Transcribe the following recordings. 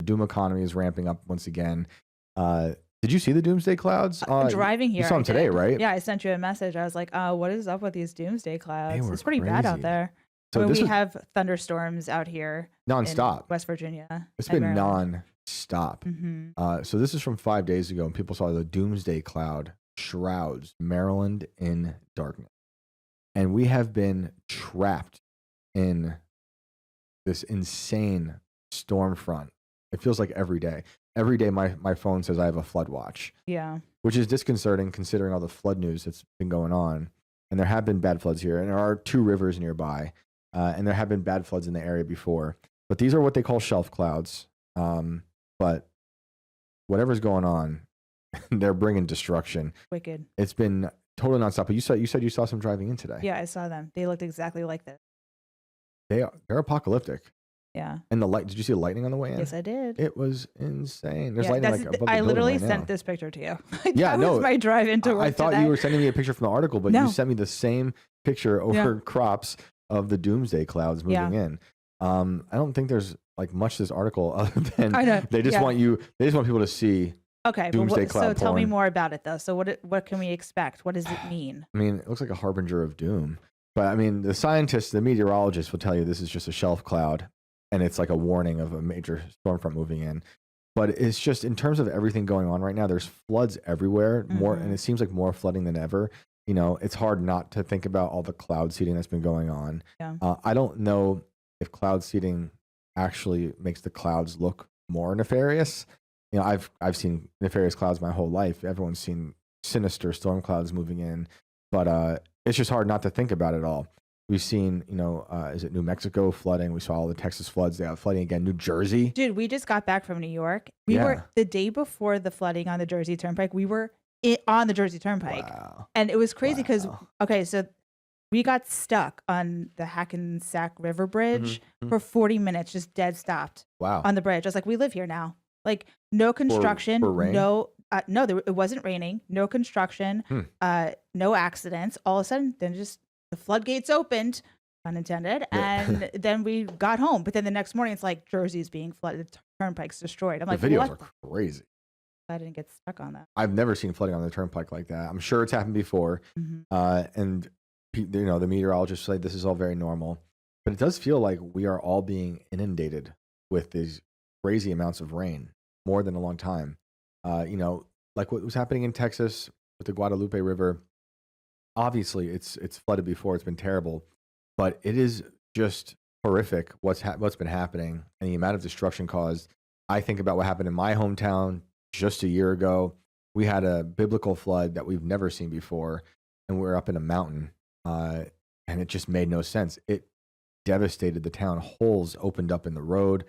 doom economy is ramping up once again. Did you see the doomsday clouds? Driving here, you saw them today, right? Yeah, I sent you a message. I was like, what is up with these doomsday clouds? They It's pretty bad out crazy. there. So we have thunderstorms out here nonstop. in West Virginia. It's been nonstop. So this is from 5 days ago, and people saw the doomsday cloud shrouds Maryland in darkness. And we have been trapped in this insane storm front. It feels like every day. Every day my phone says I have a flood watch. Yeah. Which is disconcerting considering all the flood news that's been going on. And there have been bad floods here. And there are 2 rivers nearby. And there have been bad floods in the area before. But these are what they call shelf clouds. But whatever's going on, they're bringing destruction. Wicked. It's been totally nonstop. But you said you saw some driving in today. Yeah, I saw them. They looked exactly like this. They're apocalyptic. Yeah. And did you see the lightning on the way in? Yes, I did. It was insane. There's lightning like above the I literally building right sent now. this picture to you. Yeah, that was my drive into work I thought today. you were sending me a picture from the article, but No. you sent me the same picture over crops of the doomsday clouds moving in. I don't think there's like much to this article other than they just want people to see. Okay, doomsday cloud so tell me porn. more about it though. So what can we expect? What does it mean? I mean, it looks like a harbinger of doom. But I mean, the scientists, the meteorologists will tell you this is just a shelf cloud and it's like a warning of a major storm front moving in. But it's just in terms of everything going on right now, there's floods everywhere, more, and it seems like more flooding than ever. You know, it's hard not to think about all the cloud seeding that's been going on. Yeah. I don't know if cloud seeding actually makes the clouds look more nefarious. You know, I've seen nefarious clouds my whole life. Everyone's seen sinister storm clouds moving in, but it's just hard not to think about it all. We've seen, is it New Mexico flooding? We saw all the Texas floods. They got flooding again. New Jersey. Dude, we just got back from New York. We were the day before the flooding on the Jersey Turnpike. We were on the Jersey Turnpike. Wow. And it was crazy because, so we got stuck on the Hackensack River Bridge for 40 minutes, just dead stopped. Wow. On the bridge. I was like, we live here now. Like, no construction, for rain? it wasn't raining, no construction, no accidents. All of a sudden, then just the floodgates opened, unintended, and then we got home. But then the next morning, it's like Jersey's being flooded, the turnpike's destroyed. I'm like, the videos what? are crazy. I didn't get stuck on that. I've never seen flooding on the turnpike like that. I'm sure it's happened before, and the meteorologists say this is all very normal. But it does feel like we are all being inundated with these crazy amounts of rain, more than a long time. Like what was happening in Texas with the Guadalupe River. Obviously, it's flooded before. It's been terrible, but it is just horrific what's been happening and the amount of destruction caused. I think about what happened in my hometown just a year ago. We had a biblical flood that we've never seen before, and we were up in a mountain, and it just made no sense. It devastated the town. Holes opened up in the road.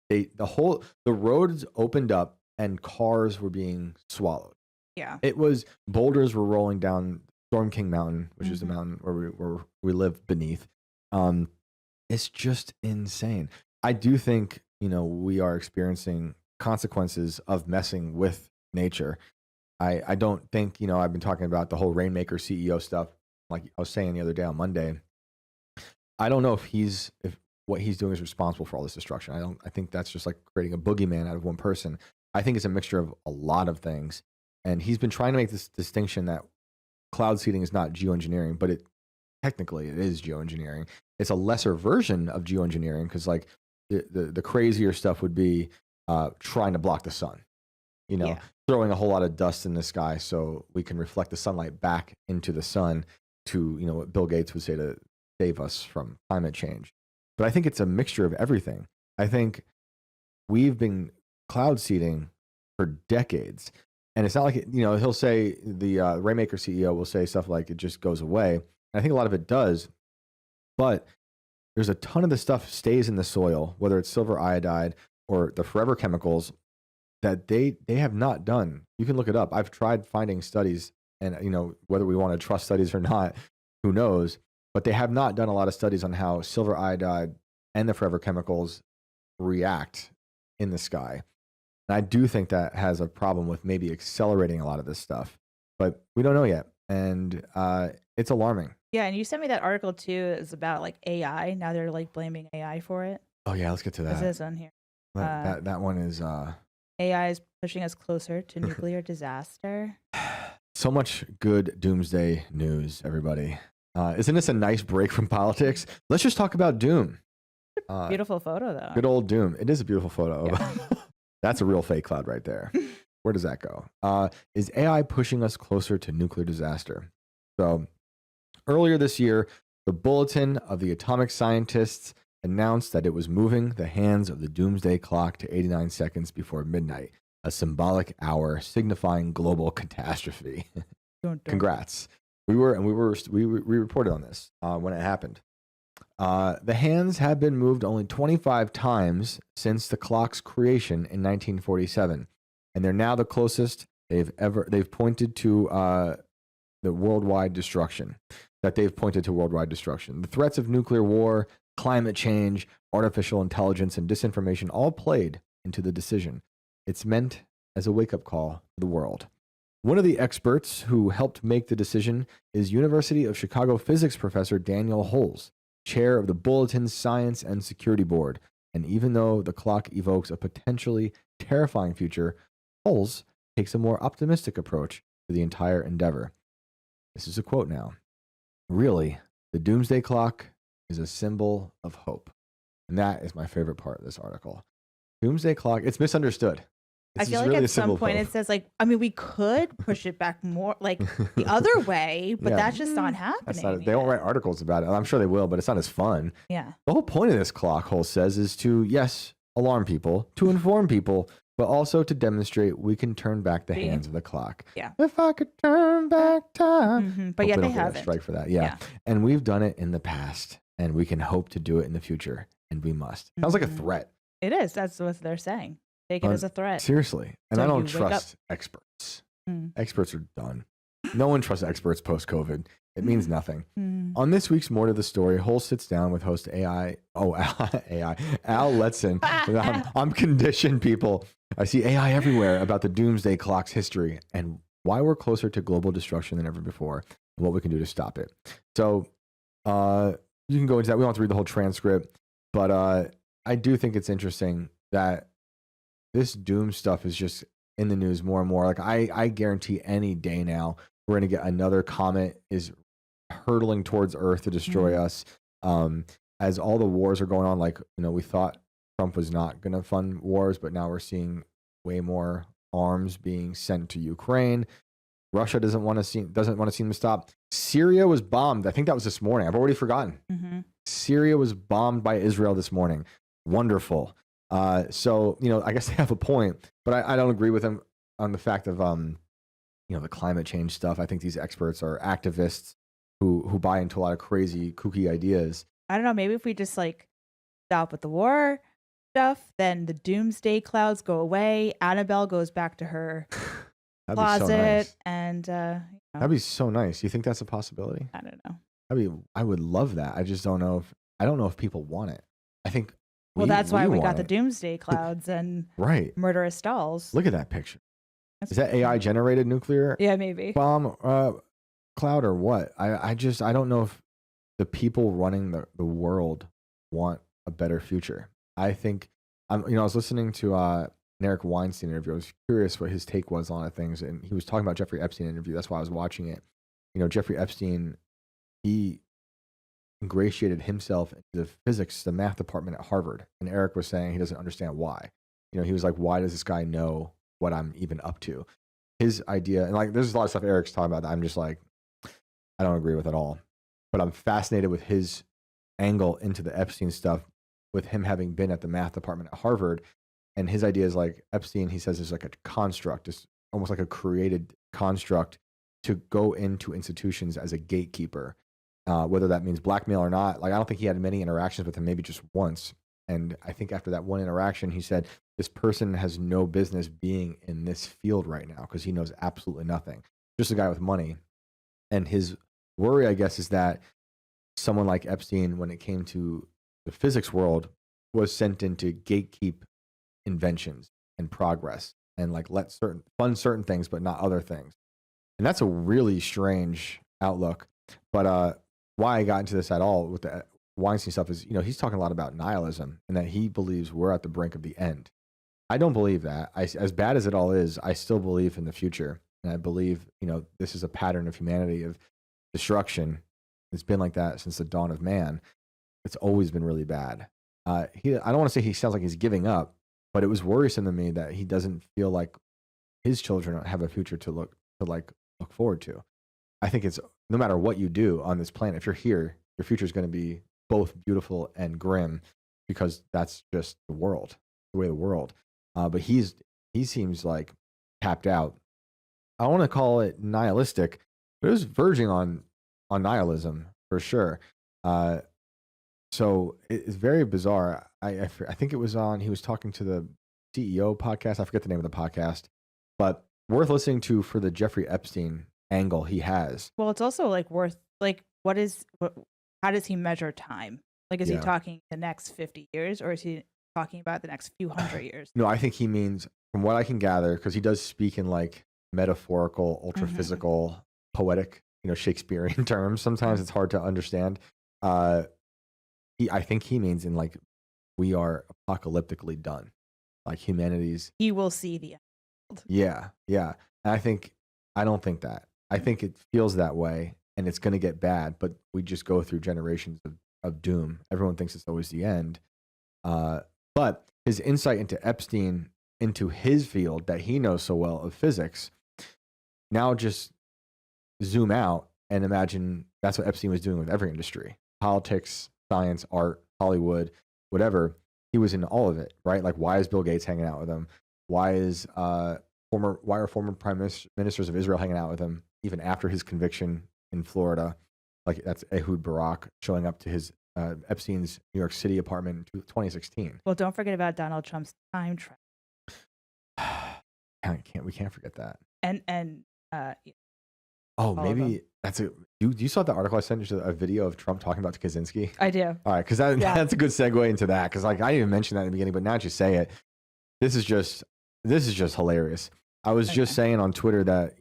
The roads opened up and cars were being swallowed. Yeah. It was boulders were rolling down Storm King Mountain, which is the mountain where we live beneath. It's just insane. I do think, we are experiencing consequences of messing with nature. I don't think, I've been talking about the whole Rainmaker CEO stuff, like I was saying the other day on Monday. I don't know if what he's doing is responsible for all this destruction. I think that's just like creating a boogeyman out of one person. I think it's a mixture of a lot of things. And he's been trying to make this distinction that cloud seeding is not geoengineering, but technically it is geoengineering. It's a lesser version of geoengineering because like the crazier stuff would be trying to block the sun, throwing a whole lot of dust in the sky so we can reflect the sunlight back into the sun to, what Bill Gates would say to save us from climate change. But I think it's a mixture of everything. I think we've been cloud seeding for decades. And it's not like, he'll say, the Rainmaker CEO will say stuff like it just goes away. And I think a lot of it does. But there's a ton of the stuff stays in the soil, whether it's silver iodide or the forever chemicals that they have not done. You can look it up. I've tried finding studies and, whether we want to trust studies or not, who knows? But they have not done a lot of studies on how silver iodide and the forever chemicals react in the sky. And I do think that has a problem with maybe accelerating a lot of this stuff, but we don't know yet. And it's alarming. Yeah. And you sent me that article too. It's about like AI. Now they're like blaming AI for it. Oh yeah. Let's get to that. This is on here. That one is AI is pushing us closer to nuclear disaster. so much good doomsday news, everybody. Isn't this a nice break from politics? Let's just talk about doom. Beautiful photo, though. Good old doom. It is a beautiful photo. Yeah. That's a real fake cloud right there. Where does that go? Is AI pushing us closer to nuclear disaster? So earlier this year, the Bulletin of the Atomic Scientists announced that it was moving the hands of the Doomsday Clock to 89 seconds before midnight, a symbolic hour signifying global catastrophe. Congrats. We reported on this when it happened. The hands have been moved only 25 times since the clock's creation in 1947, and they're now the closest they've pointed to the worldwide destruction. The threats of nuclear war, climate change, artificial intelligence, and disinformation all played into the decision. It's meant as a wake-up call to the world. One of the experts who helped make the decision is University of Chicago physics professor Daniel Holes, chair of the Bulletin's Science and Security Board. And even though the clock evokes a potentially terrifying future, Holes takes a more optimistic approach to the entire endeavor. This is a quote now. Really, the Doomsday Clock is a symbol of hope. And that is my favorite part of this article. Doomsday Clock, it's misunderstood. I feel like at some point it says, like, I mean, we could push it back more, like the other way, but that's just not happening. They won't write articles about it. I'm sure they will, but it's not as fun. Yeah. The whole point of this clock, Hole says, is to, yes, alarm people, to inform people, but also to demonstrate we can turn back the hands of the clock. Yeah. If I could turn back time. Mm-hmm. But yet they haven't. Strike for that. Yeah. And we've done it in the past, and we can hope to do it in the future, and we must. Sounds like a threat. It is. That's what they're saying. Take it as a threat. Seriously. And so I don't trust experts. Experts are done. No one trusts experts post-COVID. It means nothing. On this week's More to the Story, Hole sits down with host Al Letson. I'm conditioned, people. I see AI everywhere about the Doomsday Clock's history and why we're closer to global destruction than ever before and what we can do to stop it. So you can go into that. We don't have to read the whole transcript, but I do think it's interesting that this doom stuff is just in the news more and more. Like I guarantee any day now we're going to get another comet is hurtling towards Earth to destroy us. As all the wars are going on, like, you know, we thought Trump was not going to fund wars, but now we're seeing way more arms being sent to Ukraine. Russia doesn't want to see them stop. Syria was bombed. I think that was this morning. I've already forgotten. Syria was bombed by Israel this morning. Wonderful. So, you know, I guess they have a point, but I don't agree with them on the fact of, you know, the climate change stuff. I think these experts are activists who buy into a lot of crazy, kooky ideas. I don't know. Maybe if we just like stop with the war stuff, then the doomsday clouds go away. Annabelle goes back to her closet, so nice. And you know. That'd be so nice. You think that's a possibility? I don't know. I would love that. I just don't know if people want it. I think. Well, that's why we got the doomsday clouds and murderous dolls. Look at that picture. Is that AI generated nuclear? Yeah, maybe bomb cloud or what? I don't know if the people running the world want a better future. I think I was listening to an Eric Weinstein interview. I was curious what his take was on things, and he was talking about Jeffrey Epstein interview. That's why I was watching it. You know, Jeffrey Epstein, he ingratiated himself into the math department at Harvard. And Eric was saying he doesn't understand why. You know, he was like, why does this guy know what I'm even up to? His idea, and like, there's a lot of stuff Eric's talking about that I'm just like, I don't agree with at all. But I'm fascinated with his angle into the Epstein stuff, with him having been at the math department at Harvard. And his idea is like, Epstein, he says, is like a construct. It's almost like a created construct to go into institutions as a gatekeeper. Whether that means blackmail or not. Like, I don't think he had many interactions with him, maybe just once. And I think after that one interaction, he said, this person has no business being in this field right now because he knows absolutely nothing. Just a guy with money. And his worry, I guess, is that someone like Epstein, when it came to the physics world, was sent in to gatekeep inventions and progress and like fund certain things, but not other things. And that's a really strange outlook. But why I got into this at all with Weinstein stuff is, he's talking a lot about nihilism and that he believes we're at the brink of the end. I don't believe that. As bad as it all is, I still believe in the future. And I believe, this is a pattern of humanity of destruction. It's been like that since the dawn of man. It's always been really bad. I don't want to say he sounds like he's giving up, but it was worrisome to me that he doesn't feel like his children have a future to look forward to. I think it's no matter what you do on this planet, if you're here, your future is going to be both beautiful and grim because that's just the world, the way of the world. But he seems like tapped out. I don't want to call it nihilistic, but it was verging on nihilism for sure. So it's very bizarre. I think it was he was talking to the CEO podcast. I forget the name of the podcast, but worth listening to for the Jeffrey Epstein angle he has. Well, it's also worth how does he measure time? Is he talking the next 50 years or is he talking about the next few hundred years? No, I think he means, from what I can gather, because he does speak in metaphorical, ultra physical, poetic, Shakespearean terms. Sometimes it's hard to understand. I think he means in we are apocalyptically done. Humanity's. He will see the end. Yeah. And I don't think that. I think it feels that way and it's going to get bad, but we just go through generations of doom. Everyone thinks it's always the end. But his insight into Epstein, into his field that he knows so well of physics, now just zoom out and imagine that's what Epstein was doing with every industry: politics, science, art, Hollywood, whatever. He was in all of it, right? Why is Bill Gates hanging out with him? Why are former prime ministers of Israel hanging out with him even after his conviction in Florida? That's Ehud Barak showing up to his Epstein's New York City apartment in 2016. Well, don't forget about Donald Trump's time travel. We can't forget that. Maybe that's you saw the article I sent you, a video of Trump talking about Kaczynski? I do. All right, because that's a good segue into that, because I didn't even mention that in the beginning, but now that you say it, this is just hilarious. I was just saying on Twitter that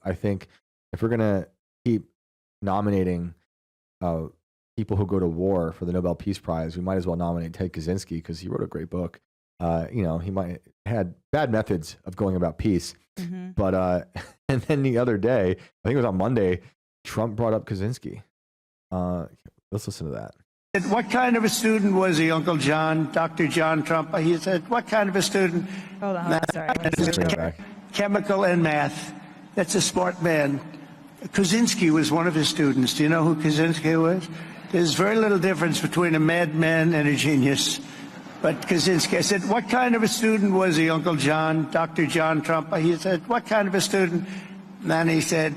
I think if we're gonna keep nominating people who go to war for the Nobel Peace Prize, we might as well nominate Ted Kaczynski because he wrote a great book. He might had bad methods of going about peace, but and then the other day, I think it was on Monday, Trump brought up Kaczynski. Let's listen to that. What kind of a student was he, Uncle John, Dr. John Trump? He said, what kind of a student? Hold on, sorry. Chemical and math. That's a smart man. Kaczynski was one of his students. Do you know who Kaczynski was? There's very little difference between a madman and a genius. But Kaczynski, I said, what kind of a student was he, Uncle John, Dr. John Trump? He said, what kind of a student? And he said,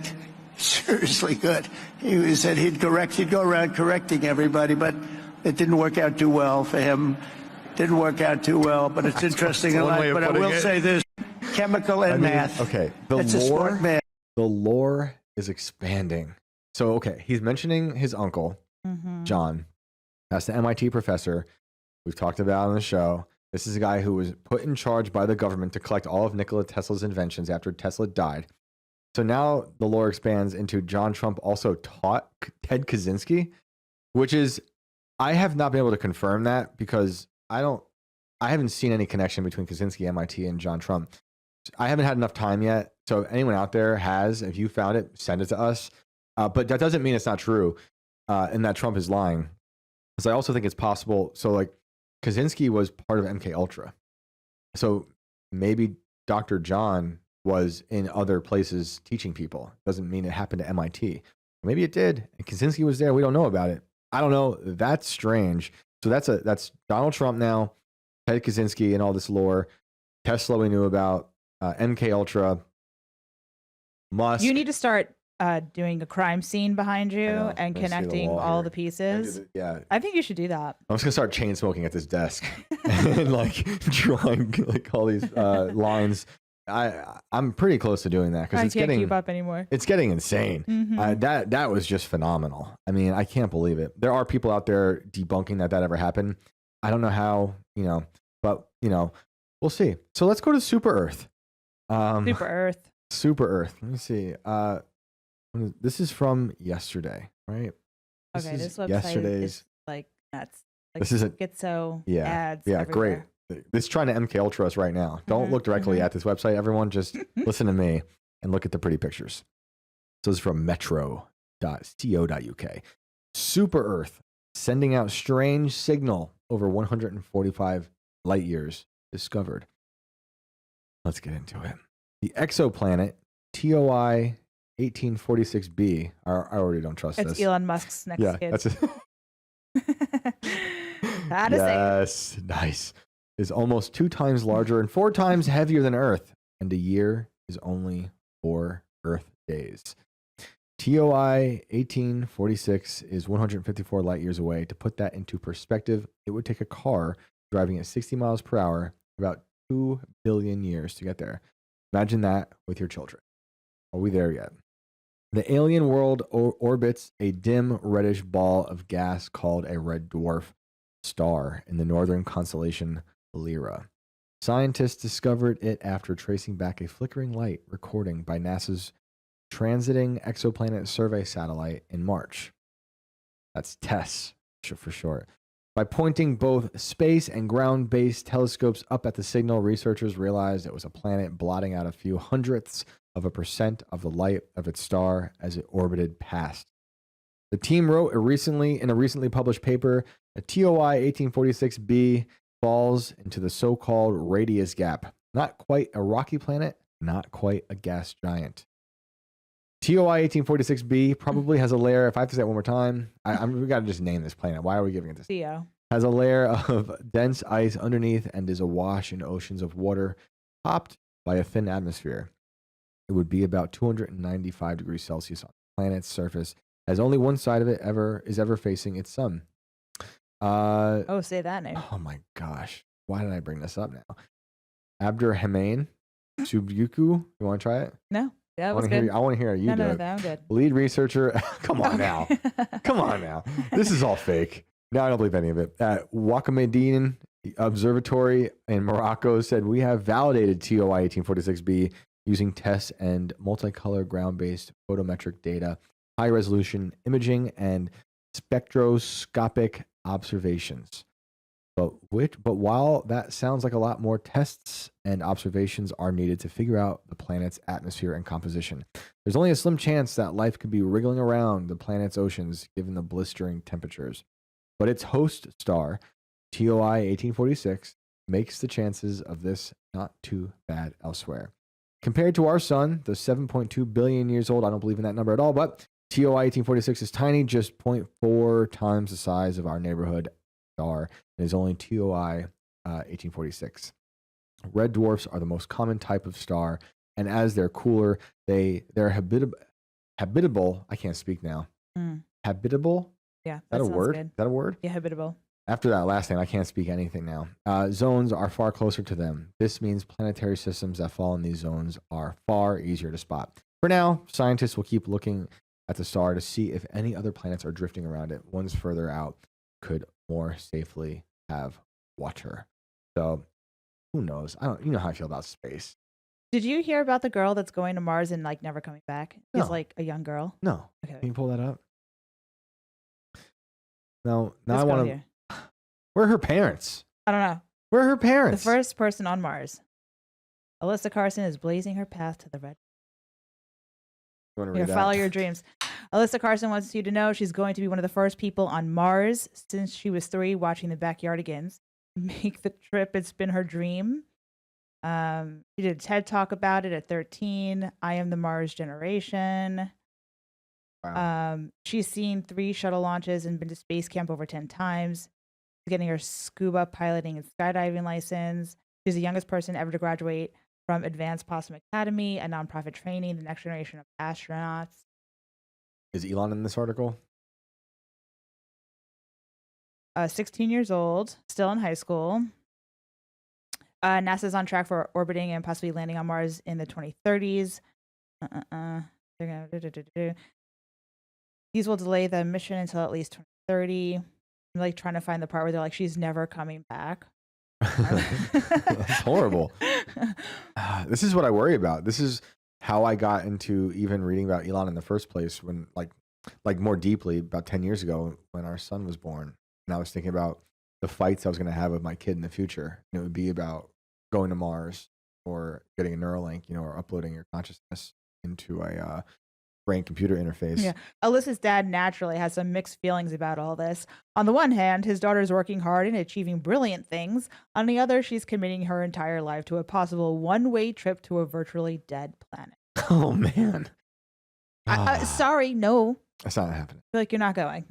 seriously good. He said he'd go around correcting everybody, but it didn't work out too well for him. Didn't work out too well, but it's interesting in life. But I will say this, chemical and math. Okay, That's a smart man. The lore is expanding. So, okay, he's mentioning his uncle, John. That's the MIT professor we've talked about on the show. This is a guy who was put in charge by the government to collect all of Nikola Tesla's inventions after Tesla died. So now the lore expands into John Trump also taught Ted Kaczynski, which is, I have not been able to confirm that because I haven't seen any connection between Kaczynski, MIT, and John Trump. I haven't had enough time yet. So if anyone out there has, if you found it, send it to us. But that doesn't mean it's not true and that Trump is lying. Because I also think it's possible. So Kaczynski was part of MK Ultra. So maybe Dr. John was in other places teaching people. Doesn't mean it happened to MIT. Maybe it did. And Kaczynski was there. We don't know about it. I don't know. That's strange. So that's Donald Trump now, Ted Kaczynski, and all this lore. Tesla we knew about. MK Ultra. Musk. You need to start doing a crime scene behind you and connecting all the pieces. Yeah. I think you should do that. I'm just gonna start chain smoking at this desk and drawing all these lines. I'm pretty close to doing that because I can't keep up anymore. It's getting insane. That was just phenomenal. I mean, I can't believe it. There are people out there debunking that ever happened. I don't know how, but we'll see. So let's go to Super Earth. Super Earth. Let me see. This is from yesterday, right? This website is nuts. Like, This is get so yeah, ads. yeah, Everywhere. great. This is trying to MK Ultra us right now. Don't look directly at this website. Everyone, just listen to me and look at the pretty pictures. So this is from metro.co.uk. Super Earth sending out strange signal over 145 light years discovered. Let's get into it. The exoplanet TOI 1846b. I already don't trust It's this. Elon Musk's next kid. That's it. Yes, nice. Is almost 2 times larger and 4 times heavier than Earth, and a year is only 4 Earth days. TOI 1846 is 154 light years away. To put that into perspective, it would take a car driving at 60 miles per hour about 2 billion years to get there. Imagine that with your children. Are we there yet? The alien world orbits a dim reddish ball of gas called a red dwarf star in the northern constellation Lyra. Scientists discovered it after tracing back a flickering light recording by NASA's Transiting Exoplanet Survey satellite in March. That's TESS for short. By pointing both space and ground-based telescopes up at the signal, researchers realized it was a planet blotting out a few hundredths of a percent of the light of its star as it orbited past. The team wrote in a recently published paper, a TOI 1846b falls into the so-called radius gap. Not quite a rocky planet, not quite a gas giant. TOI 1846b probably has a layer, if I have to say it one more time, we got to just name this planet. Why are we giving it this? Theo. Has a layer of dense ice underneath and is awash in oceans of water, topped by a thin atmosphere. It would be about 295 degrees Celsius on the planet's surface, as only one side of it is ever facing its sun. Say that name. Oh my gosh. Why did I bring this up now? Abdurrahman Subuku. You want to try it? No. That was good. I want to hear you do it. No, I'm good. Lead researcher. Come on now. Come on now. This is all fake. No, I don't believe any of it. Wakamadine Observatory in Morocco said, we have validated TOI 1846b using tests and multicolor ground-based photometric data, high-resolution imaging, and spectroscopic observations. But while that sounds like a lot more tests and observations are needed to figure out the planet's atmosphere and composition, there's only a slim chance that life could be wriggling around the planet's oceans given the blistering temperatures. But its host star, TOI 1846, makes the chances of this not too bad elsewhere. Compared to our sun, the 7.2 billion years old, I don't believe in that number at all, but TOI 1846 is tiny, just 0.4 times the size of our neighborhood star, and is only TOI 1846. Red dwarfs are the most common type of star, and as they're cooler, they're habitable. I can't speak now. Habitable? Yeah. Is that a word? Good. Is that a word? Yeah, habitable. After that last name, I can't speak anything now. Zones are far closer to them. This means planetary systems that fall in these zones are far easier to spot. For now, scientists will keep looking at the star to see if any other planets are drifting around it. Ones further out could more safely have water. So, who knows? You know how I feel about space. Did you hear about the girl that's going to Mars and like never coming back? She's No. like a young girl. No. Okay. Can you pull that up? No. Now This I girl want to. here. Where are her parents? I don't know. Where are her The parents? first person on Mars. Alyssa Carson is blazing her path to the red. You want to read that? Follow your dreams. Alyssa Carson wants you to know she's going to be one of the first people on Mars since she was 3 watching the Backyardigans make the trip. It's been her dream. She did a TED Talk about it at 13. I am the Mars generation. Wow. She's seen 3 shuttle launches and been to space camp over 10 times. She's getting her scuba piloting and skydiving license. She's the youngest person ever to graduate from Advanced Possum Academy, a nonprofit training the next generation of astronauts. Is Elon in this article? 16 years old, still in high school. NASA's on track for orbiting and possibly landing on Mars in the 2030s. They're gonna These will delay the mission until at least 2030. I'm like trying to find the part where they're like, she's never coming back. That's horrible. This is what I worry about. This is how I got into even reading about Elon in the first place when like more deeply about 10 years ago when our son was born. and I was thinking about the fights I was going to have with my kid in the future. And it would be about going to Mars or getting a Neuralink, or uploading your consciousness into a brain-computer interface. Yeah. Alyssa's dad naturally has some mixed feelings about all this. On the one hand, his daughter's working hard and achieving brilliant things. On the other, she's committing her entire life to a possible one-way trip to a virtually dead planet. Oh, man. Sorry, no. That's not happening. I feel like you're not going.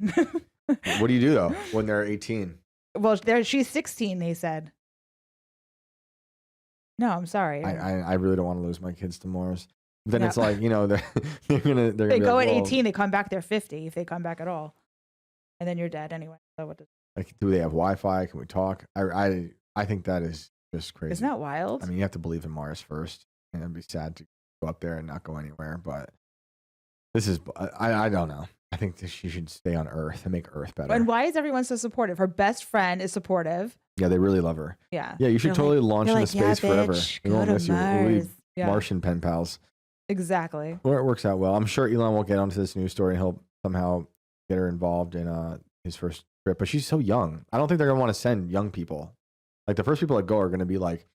What do you do, though, when they're 18? Well, she's 16, they said. No, I'm sorry. I really don't want to lose my kids to Mars. Then No. it's like, they're gonna They go like, at well, 18, they come back, they're 50, if they come back at all. And then you're dead anyway. So what like, do they have Wi-Fi? Can we talk? I think that is just crazy. Isn't that wild? I mean, you have to believe in Mars first, and it'd be sad to go up there and not go anywhere. But this is, I don't know. I think that she should stay on Earth and make Earth better. And why is everyone so supportive? Her best friend is supportive. Yeah, they really love her. Yeah. Yeah, you should They're totally like- launch they're into like, space forever. bitch, We won't go to miss you. We'll be Mars. Yeah. Martian pen pals. Exactly. Well, it works out well. I'm sure Elon will get onto this news story and he'll somehow get her involved in his first trip. But she's so young. I don't think they're going to want to send young people. Like, the first people that go are going to be like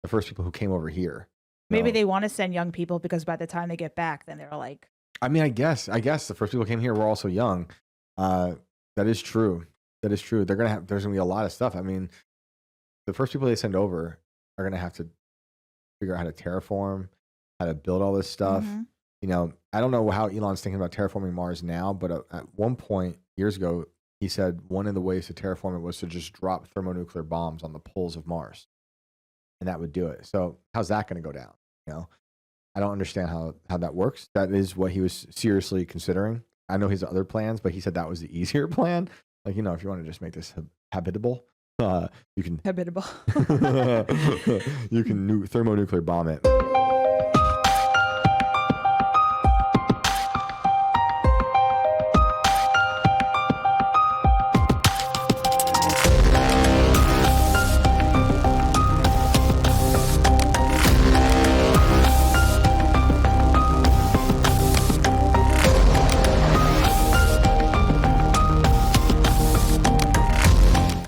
the first people who came over here. Maybe they want to send young people because by the time they get back, then they're like, I mean, I guess the first people who came here were also young. That is true. There's going to be a lot of stuff. I mean, the first people they send over are going to have to figure out how to terraform, how to build all this stuff. Mhm. I don't know how Elon's thinking about terraforming Mars now, but at one point years ago, he said one of the ways to terraform it was to just drop thermonuclear bombs on the poles of Mars, and that would do it. So how's that going to go down? I don't understand how that works. That is what he was seriously considering. I know his other plans, but he said that was the easier plan. Like, if you want to just make this habitable, you can habitable. you can thermonuclear bomb it.